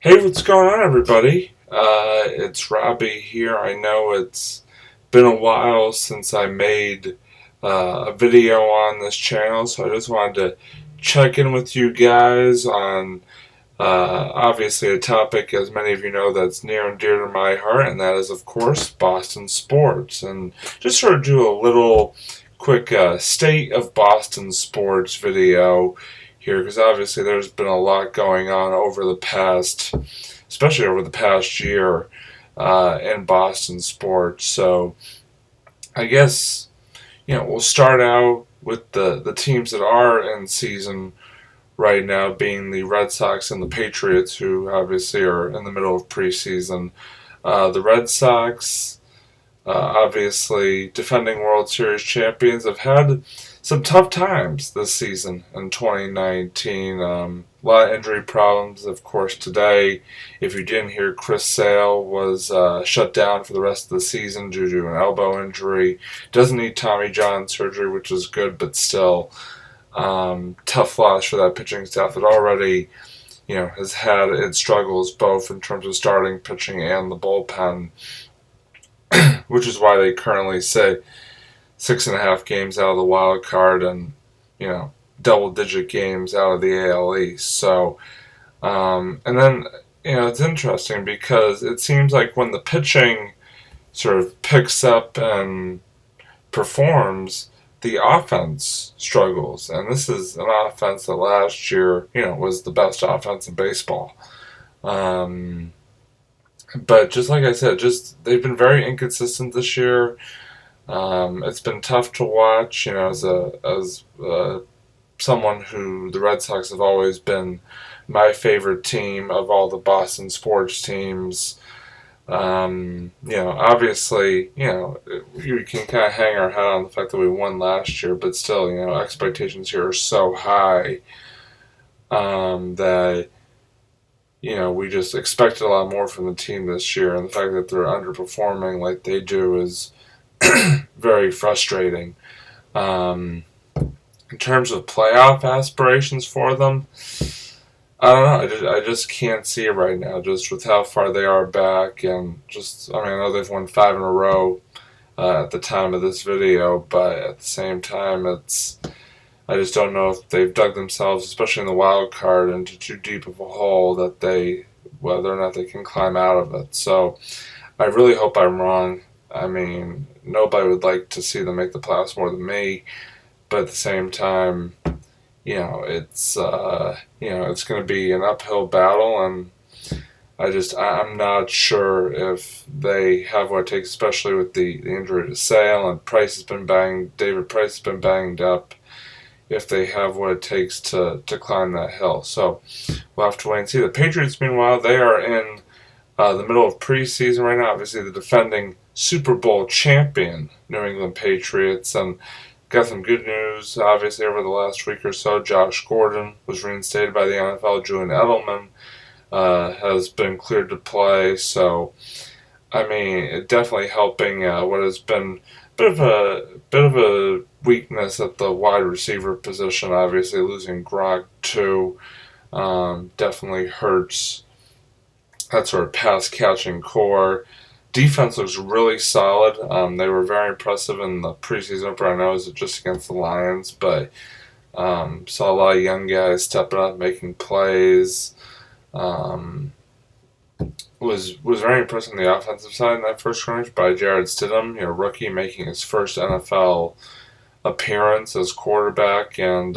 Hey, what's going on, everybody? It's Robbie here. I know it's been a while since I made a video on this channel, so I just wanted to check in with you guys on obviously a topic, as many of you know, that's near and dear to my heart, and that is, of course, Boston sports. And just sort of do a little quick state of Boston sports video here, because obviously there's been a lot going on over the past, especially over the past year, in Boston sports. So I guess we'll start out with the teams that are in season right now, being the Red Sox and the Patriots, who obviously are in the middle of preseason. The Red Sox, obviously defending World Series champions, have had some tough times this season in 2019. A lot of injury problems, of course. Today, if you didn't hear, Chris Sale was shut down for the rest of the season due to an elbow injury. Doesn't need Tommy John surgery, which is good, but still tough loss for that pitching staff that already has had its struggles both in terms of starting pitching and the bullpen, which is why they currently sit 6.5 games out of the wild card and double-digit games out of the AL East. So, and then it's interesting because it seems like when the pitching sort of picks up and performs, the offense struggles. And this is an offense that last year, was the best offense in baseball. But just like I said, they've been very inconsistent this year. It's been tough to watch, as someone who the Red Sox have always been my favorite team of all the Boston sports teams. Obviously, you can kind of hang our hat on the fact that we won last year, but still, expectations here are so high that we just expected a lot more from the team this year, and the fact that they're underperforming like they do is very frustrating. In terms of playoff aspirations for them, I don't know. I just can't see it right now, just with how far they are back, and I know they've won 5 in a row at the time of this video, but at the same time, I just don't know if they've dug themselves, especially in the wild card, into too deep of a hole that whether or not they can climb out of it. So I really hope I'm wrong. I mean, nobody would like to see them make the playoffs more than me, but at the same time, it's going to be an uphill battle, and I'm not sure if they have what it takes, especially with the injury to Sale, and David Price has been banged up, if they have what it takes to climb that hill. So we'll have to wait and see. The Patriots, meanwhile, they are in the middle of preseason right now. Obviously, the defending Super Bowl champion New England Patriots, and got some good news, obviously, over the last week or so. Josh Gordon was reinstated by the NFL. Julian Edelman has been cleared to play. So, I mean, it definitely helping what has been a bit of a weakness at the wide receiver position. Obviously, losing Gronk too definitely hurts that sort of pass catching core. Defense looks really solid. They were very impressive in the preseason opener. I know it was just against the Lions, but saw a lot of young guys stepping up, making plays. Was very impressed on the offensive side in that first scrimmage by Jarrett Stidham, rookie, making his first NFL appearance as quarterback, and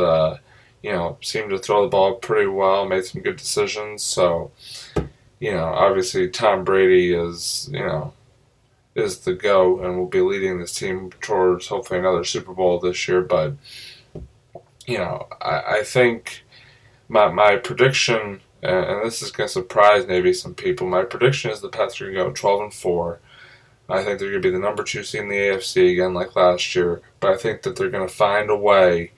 seemed to throw the ball pretty well, made some good decisions. So, obviously Tom Brady is the GOAT and will be leading this team towards hopefully another Super Bowl this year. But I think my prediction, and this is going to surprise maybe some people, my prediction is the Pats are going to go 12-4. I think they're going to be the number 2 seed in the AFC again, like last year. But I think that they're going to find a way,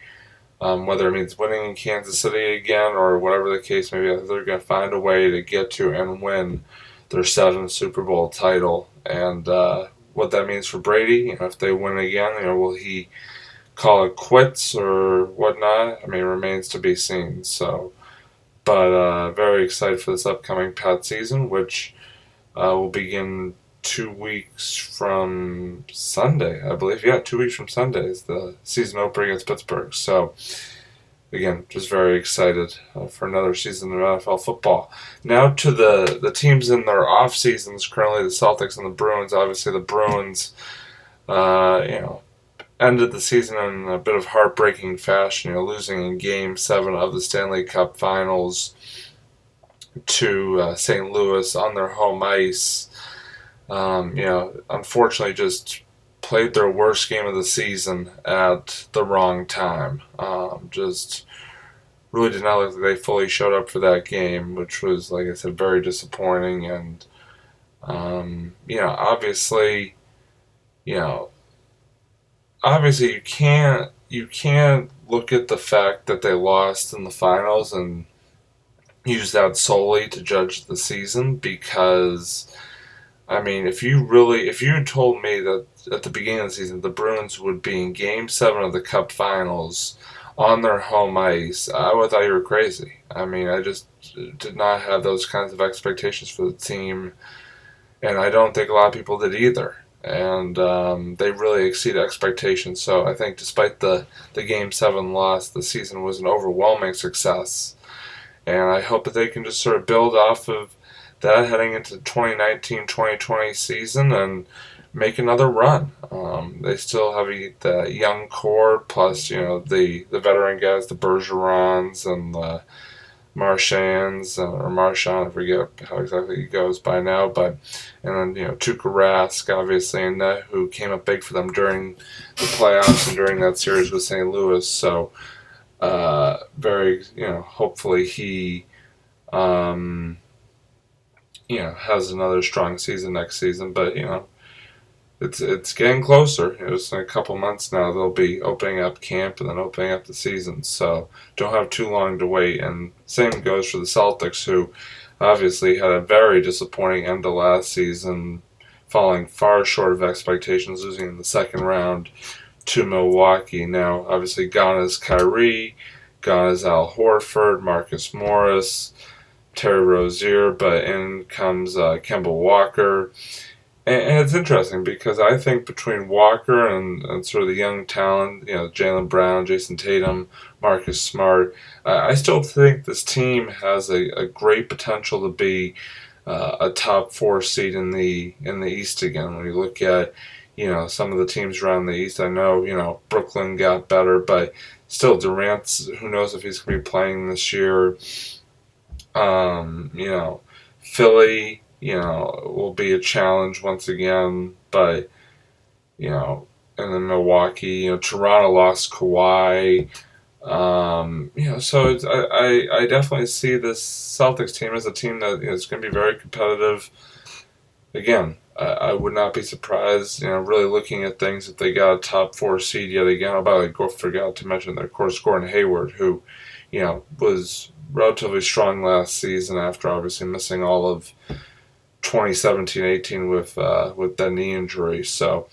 whether it means winning in Kansas City again or whatever the case may be. I think they're going to find a way to get to and win their 7th Super Bowl title. And what that means for Brady, if they win again, will he call it quits or whatnot? I mean, it remains to be seen. So, But very excited for this upcoming Pat season, which will begin 2 weeks from Sunday, I believe. Yeah, 2 weeks from Sunday is the season opener against Pittsburgh. So, again, just very excited for another season of NFL football. Now to the teams in their off seasons. Currently, the Celtics and the Bruins. Obviously, the Bruins, ended the season in a bit of heartbreaking fashion. Losing in Game 7 of the Stanley Cup Finals to St. Louis on their home ice. Unfortunately, just played their worst game of the season at the wrong time. Just really did not look like they fully showed up for that game, which was, like I said, very disappointing. And obviously, you can't look at the fact that they lost in the finals and use that solely to judge the season, because if you had told me that at the beginning of the season the Bruins would be in Game 7 of the Cup Finals on their home ice, I would have thought you were crazy. I just did not have those kinds of expectations for the team, and I don't think a lot of people did either. And they really exceeded expectations. So I think despite the Game 7 loss, the season was an overwhelming success. And I hope that they can just sort of build off of that heading into the 2019-2020 season and make another run. They still have the young core, plus the veteran guys, the Bergerons and the Marchands or Marchand, I forget how exactly he goes by now, and then Tuukka Rask, obviously, and that who came up big for them during the playoffs and during that series with St. Louis. So very hopefully he has another strong season next season. But it's getting closer. It's in a couple months now. They'll be opening up camp and then opening up the season. So don't have too long to wait. And same goes for the Celtics, who obviously had a very disappointing end to last season, falling far short of expectations, losing in the second round to Milwaukee. Now, obviously, gone is Kyrie, gone is Al Horford, Marcus Morris, Terry Rozier, but in comes Kemba Walker. And it's interesting because I think between Walker and sort of the young talent, Jaylen Brown, Jason Tatum, Marcus Smart, I still think this team has a great potential to be a top 4 seed in the East again. When you look at some of the teams around the East, I know Brooklyn got better, but still Durant's, who knows if he's going to be playing this year. Philly, will be a challenge once again, but and then Milwaukee, Toronto lost Kawhi. So I definitely see this Celtics team as a team that is going to be very competitive. Again, I would not be surprised, really looking at things, if they got a top 4 seed yet again. I forgot to mention their core scorer Hayward, who, was relatively strong last season after obviously missing all of 2017-18 with that knee injury. So,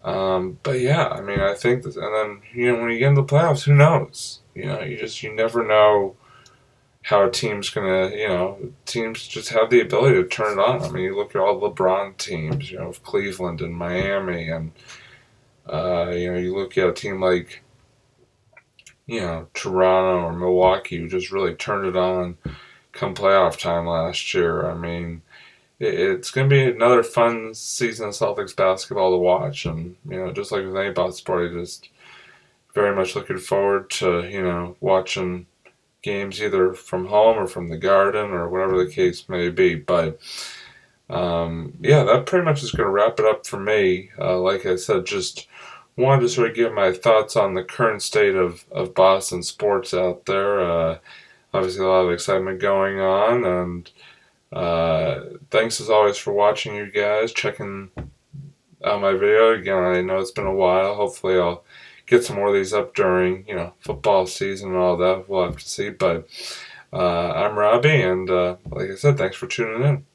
but yeah, I think that, and then when you get into the playoffs, who knows? You never know how a team's gonna. Teams just have the ability to turn it on. You look at all the LeBron teams, of Cleveland and Miami, and you look at a team like Toronto or Milwaukee, who just really turned it on come playoff time last year. It's going to be another fun season of Celtics basketball to watch, and just like with any sport, I just very much looking forward to watching games either from home or from the Garden or whatever the case may be. But that pretty much is going to wrap it up for me. Like I said, just wanted to sort of give my thoughts on the current state of Boston sports out there. Obviously, a lot of excitement going on, and thanks as always for watching, you guys, checking out my video. Again, I know it's been a while. Hopefully I'll get some more of these up during, football season and all that. We'll have to see. But I'm Robbie, and like I said, thanks for tuning in.